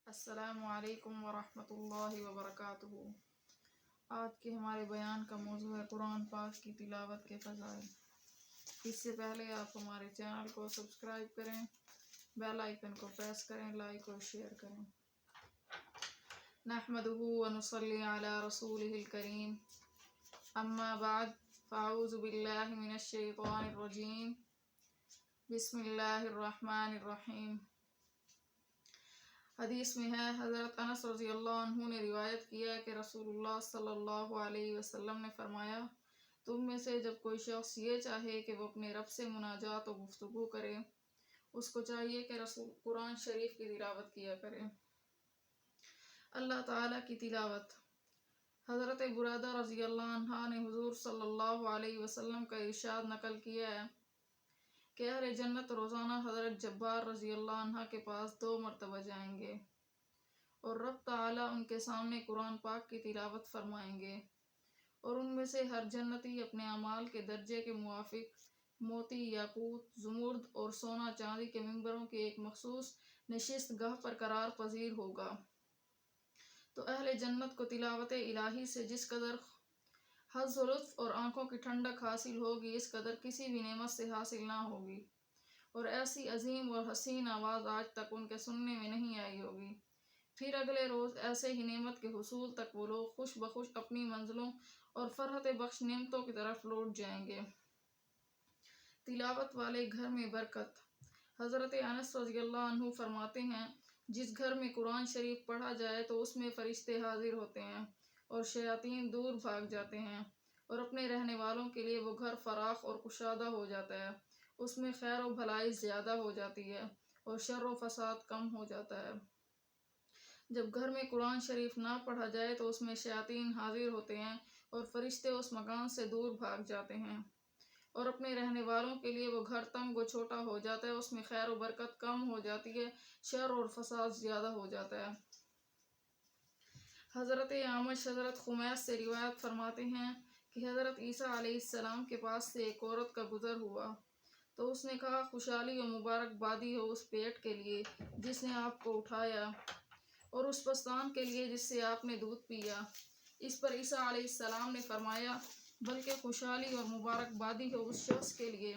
السلام علیکم ورحمۃ اللہ وبرکاتہ۔ آج کے ہمارے بیان کا موضوع ہے قرآن پاک کی تلاوت کے فضائل۔ اس سے پہلے آپ ہمارے چینل کو سبسکرائب کریں، بیل آئیکن کو پریس کریں، لائک اور شیئر کریں۔ نحمدہ ونصلی علی رسولہ الکریم، اما بعد فاعوذ باللہ من الشیطان الرجیم، بسم اللہ الرحمن الرحیم۔ حدیث میں ہے، حضرت انس رضی اللہ عنہ نے روایت کیا کہ رسول اللہ صلی اللہ علیہ وسلم نے فرمایا، تم میں سے جب کوئی شخص یہ چاہے کہ وہ اپنے رب سے مناجات و گفتگو کرے، اس کو چاہیے کہ قرآن شریف کی تلاوت کیا کرے۔ اللہ تعالیٰ کی تلاوت۔ حضرت برادہ رضی اللہ عنہ نے حضور صلی اللہ علیہ وسلم کا ارشاد نقل کیا ہے کہ اہل جنت روزانہ حضرت جبار رضی اللہ عنہ کے پاس 2 مرتبہ جائیں گے اور رب تعالیٰ ان کے سامنے قرآن پاک کی تلاوت فرمائیں گے، اور ان میں سے ہر جنتی اپنے اعمال کے درجے کے موافق موتی، یاقوت، زمرد اور سونا چاندی کے ممبروں کی ایک مخصوص نشست گاہ پر قرار پذیر ہوگا۔ تو اہل جنت کو تلاوت الہی سے جس قدر حظ و لطف اور آنکھوں کی ٹھنڈک حاصل ہوگی، اس قدر کسی بھی نعمت سے حاصل نہ ہوگی، اور ایسی عظیم اور حسین آواز آج تک ان کے سننے میں نہیں آئی ہوگی۔ پھر اگلے روز ایسے ہی نعمت کے حصول تک وہ لوگ خوش بخوش اپنی منزلوں اور فرحت بخش نعمتوں کی طرف لوٹ جائیں گے۔ تلاوت والے گھر میں برکت۔ حضرت انس رضی اللہ عنہ فرماتے ہیں، جس گھر میں قرآن شریف پڑھا جائے تو اس میں فرشتے حاضر ہوتے ہیں اور شیاطین دور بھاگ جاتے ہیں، اور اپنے رہنے والوں کے لیے وہ گھر فراخ اور کشادہ ہو جاتا ہے۔ اس میں خیر و بھلائی زیادہ ہو جاتی ہے اور شر و فساد کم ہو جاتا ہے۔ جب گھر میں قرآن شریف نہ پڑھا جائے تو اس میں شیاطین حاضر ہوتے ہیں اور فرشتے اس مکان سے دور بھاگ جاتے ہیں، اور اپنے رہنے والوں کے لیے وہ گھر تنگ و چھوٹا ہو جاتا ہے، اس میں خیر و برکت کم ہو جاتی ہے، شر اور فساد زیادہ ہو جاتا ہے۔ حضرت اعمش حضرت خمیس سے روایت فرماتے ہیں کہ حضرت عیسیٰ علیہ السلام کے پاس سے ایک عورت کا گزر ہوا تو اس نے کہا، خوشحالی و مبارک بادی ہو اس پیٹ کے لیے جس نے آپ کو اٹھایا، اور اس پستان کے لیے جس سے آپ نے دودھ پیا۔ اس پر عیسیٰ علیہ السلام نے فرمایا، بلکہ خوشحالی اور مبارک بادی ہو اس شخص کے لیے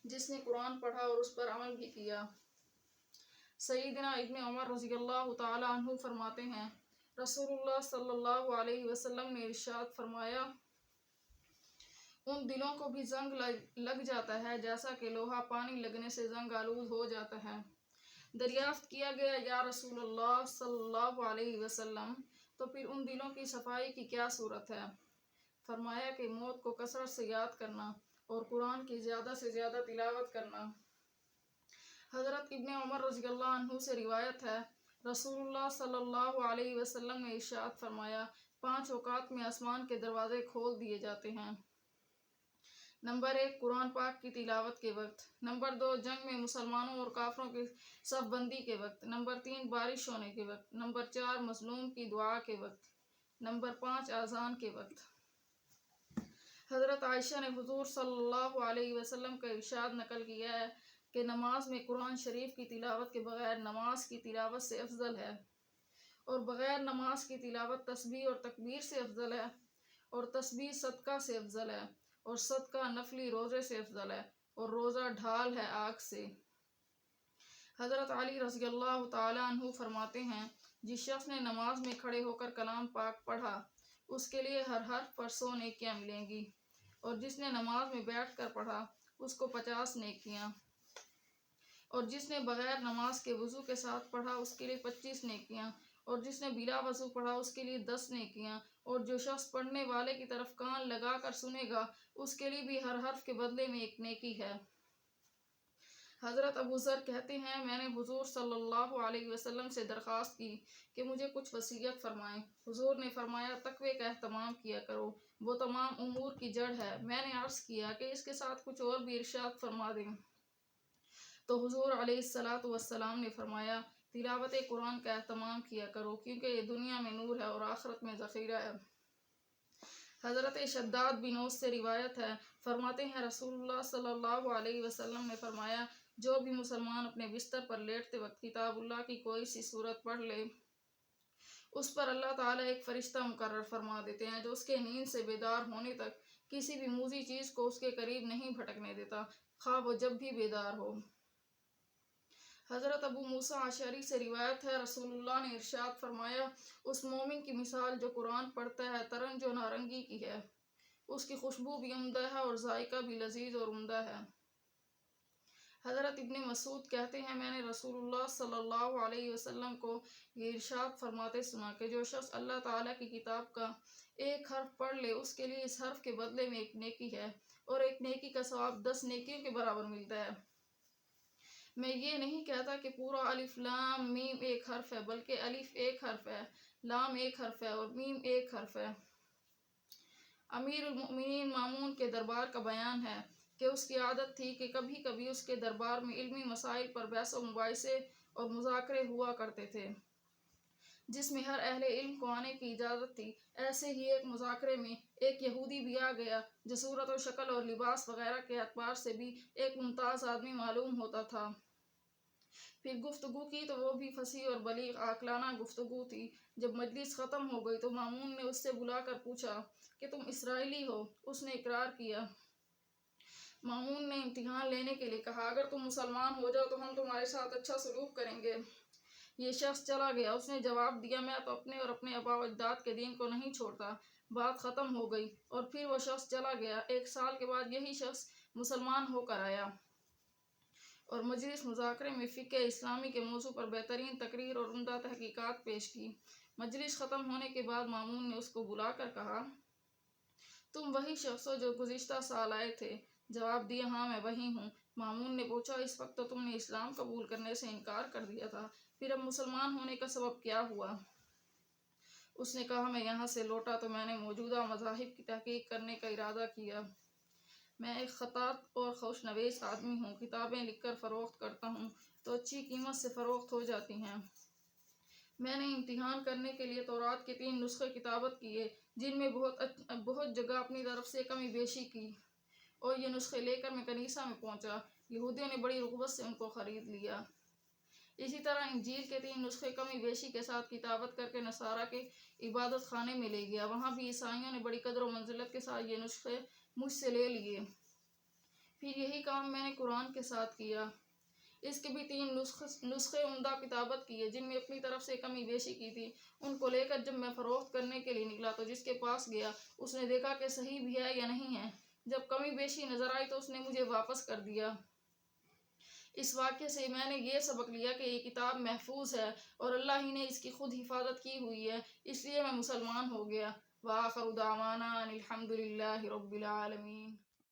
جس نے قرآن پڑھا اور اس پر عمل بھی کیا۔ سیدنا ابن عمر رضی اللہ تعالی عنہ فرماتے ہیں، رسول اللہ صلی اللہ علیہ وسلم نے ارشاد فرمایا، ان دلوں کو بھی زنگ لگ جاتا ہے جیسا کہ لوہا پانی لگنے سے زنگ آلود ہو جاتا ہے۔ دریافت کیا گیا، یا رسول اللہ صلی اللہ علیہ وسلم، تو پھر ان دلوں کی صفائی کی کیا صورت ہے؟ فرمایا کہ موت کو کثرت سے یاد کرنا اور قرآن کی زیادہ سے زیادہ تلاوت کرنا۔ حضرت ابن عمر رضی اللہ عنہ سے روایت ہے، رسول اللہ صلی اللہ علیہ وسلم نے ارشاد فرمایا، 5 اوقات میں آسمان کے دروازے کھول دیے جاتے ہیں۔ نمبر 1، قرآن پاک کی تلاوت کے وقت۔ نمبر 2، جنگ میں مسلمانوں اور کافروں کی صف بندی کے وقت۔ نمبر 3، بارش ہونے کے وقت۔ نمبر 4، مظلوم کی دعا کے وقت۔ نمبر 5، اذان کے وقت۔ حضرت عائشہ نے حضور صلی اللہ علیہ وسلم کا ارشاد نقل کیا ہے کہ نماز میں قرآن شریف کی تلاوت کے بغیر نماز کی تلاوت سے افضل ہے، اور بغیر نماز کی تلاوت تسبیح اور تکبیر سے افضل ہے، اور تسبیح صدقہ سے افضل ہے، اور صدقہ نفلی روزے سے افضل ہے، اور روزہ ڈھال ہے آگ سے۔ حضرت علی رضی اللہ تعالی عنہ فرماتے ہیں، جس شخص نے نماز میں کھڑے ہو کر کلام پاک پڑھا، اس کے لیے ہر حرف پر 100 نیکیاں ملیں گی، اور جس نے نماز میں بیٹھ کر پڑھا اس کو 50 نیکیاں، اور جس نے بغیر نماز کے وضو کے ساتھ پڑھا اس کے لیے 25 نیکیاں، اور جس نے بلا وضو پڑھا اس کے لیے 10 نیکیاں، اور جو شخص پڑھنے والے کی طرف کان لگا کر سنے گا اس کے لیے بھی ہر حرف کے بدلے میں 1 نیکی ہے۔ حضرت ابو ذر کہتے ہیں، میں نے حضور صلی اللہ علیہ وسلم سے درخواست کی کہ مجھے کچھ وصیت فرمائیں۔ حضور نے فرمایا، تقوی کا اہتمام کیا کرو، وہ تمام امور کی جڑ ہے۔ میں نے عرض کیا کہ اس کے ساتھ کچھ اور بھی ارشاد فرما دیں، تو حضور علیہ الصلوۃ والسلام نے فرمایا، تلاوت قرآن کا اہتمام کیا کرو، کیونکہ یہ دنیا میں نور ہے اور آخرت میں ذخیرہ ہے۔ حضرت شداد بن اوس سے روایت ہے، فرماتے ہیں، رسول اللہ صلی اللہ علیہ وسلم نے فرمایا، جو بھی مسلمان اپنے بستر پر لیٹتے وقت کتاب اللہ کی کوئی سی صورت پڑھ لے، اس پر اللہ تعالیٰ ایک فرشتہ مقرر فرما دیتے ہیں جو اس کے نیند سے بیدار ہونے تک کسی بھی موذی چیز کو اس کے قریب نہیں بھٹکنے دیتا، خواہ وہ جب بھی بیدار ہو۔ حضرت ابو موسیٰ اشعری سے روایت ہے، رسول اللہ نے ارشاد فرمایا، اس مومن کی مثال جو قرآن پڑھتا ہے ترنج و نارنگی کی ہے، اس کی خوشبو بھی عمدہ ہے اور ذائقہ بھی لذیذ اور عمدہ ہے۔ حضرت ابن مسعود کہتے ہیں، میں نے رسول اللہ صلی اللہ علیہ وسلم کو یہ ارشاد فرماتے سنا کہ جو شخص اللہ تعالیٰ کی کتاب کا ایک حرف پڑھ لے، اس کے لیے اس حرف کے بدلے میں ایک نیکی ہے اور ایک نیکی کا ثواب 10 نیکیوں کے برابر ملتا ہے۔ میں یہ نہیں کہتا کہ پورا الف لام میم ایک حرف ہے، بلکہ الف ایک حرف ہے، لام ایک حرف ہے اور میم ایک حرف ہے۔ امیر المؤمنین مامون کے دربار کا بیان ہے کہ اس کی عادت تھی کہ کبھی کبھی اس کے دربار میں علمی مسائل پر بحث و مباحثے اور مذاکرے ہوا کرتے تھے، جس میں ہر اہل علم کو آنے کی اجازت تھی۔ ایسے ہی ایک مذاکرے میں ایک یہودی بھی آ گیا جو صورت و شکل اور لباس وغیرہ کے اعتبار سے بھی ایک ممتاز آدمی معلوم ہوتا تھا۔ پھر گفتگو کی تو وہ بھی فصیح اور بلیغ عاقلانہ گفتگو تھی۔ جب مجلس ختم ہو گئی تو مامون نے اس سے بلا کر پوچھا کہ تم اسرائیلی ہو؟ اس نے اقرار کیا۔ مامون نے امتحان لینے کے لیے کہا، اگر تم مسلمان ہو جاؤ تو ہم تمہارے ساتھ اچھا سلوک کریں گے۔ یہ شخص چلا گیا۔ اس نے جواب دیا، میں تو اپنے اور اپنے آباء و اجداد کے دین کو نہیں چھوڑتا۔ بات ختم ہو گئی اور پھر وہ شخص چلا گیا۔ 1 سال کے بعد یہی شخص مسلمان ہو کر آیا اور مجلس مذاکرے میں فقہ اسلامی کے موضوع پر بہترین تقریر اور عمدہ تحقیقات پیش کی۔ مجلس ختم ہونے کے بعد مامون نے اس کو بلا کر کہا، تم وہی شخص ہو جو گزشتہ سال آئے تھے؟ جواب دیا، ہاں میں وہی ہوں۔ مامون نے پوچھا، اس وقت تو تم نے اسلام قبول کرنے سے انکار کر دیا تھا، پھر اب مسلمان ہونے کا سبب کیا ہوا؟ اس نے کہا، میں یہاں سے لوٹا تو میں نے موجودہ مذاہب کی تحقیق کرنے کا ارادہ کیا۔ میں ایک خطاط اور خوش نویس آدمی ہوں، کتابیں لکھ کر فروخت کرتا ہوں تو اچھی قیمت سے فروخت ہو جاتی ہیں۔ میں نے امتحان کرنے کے لیے تورات کے 3 نسخے کتابت کیے، جن میں بہت جگہ اپنی طرف سے کمی بیشی کی، اور یہ نسخے لے کر میں کنیسہ میں پہنچا۔ یہودیوں نے بڑی رغبت سے ان کو خرید لیا۔ اسی طرح انجیل کے 3 نسخے کمی بیشی کے ساتھ کتابت کر کے نصارہ کے عبادت خانے میں لے گیا۔ وہاں بھی عیسائیوں نے بڑی قدر و منزلت کے ساتھ یہ نسخے مجھ سے لے لیے۔ پھر یہی کام میں نے قرآن کے ساتھ کیا۔ اس کے بھی 3 نسخے عمدہ کتابت کیے، جن میں اپنی طرف سے کمی بیشی کی تھی۔ ان کو لے کر جب میں فروخت کرنے کے لیے نکلا تو جس کے پاس گیا اس نے دیکھا کہ صحیح بھی ہے یا نہیں ہے۔ جب کمی بیشی نظر آئی تو اس نے مجھے واپس کر دیا۔ اس واقعے سے میں نے یہ سبق لیا کہ یہ کتاب محفوظ ہے اور اللہ ہی نے اس کی خود حفاظت کی ہوئی ہے، اس لیے میں مسلمان ہو گیا۔ وآخر دعوانا ان الحمد للہ رب العالمین۔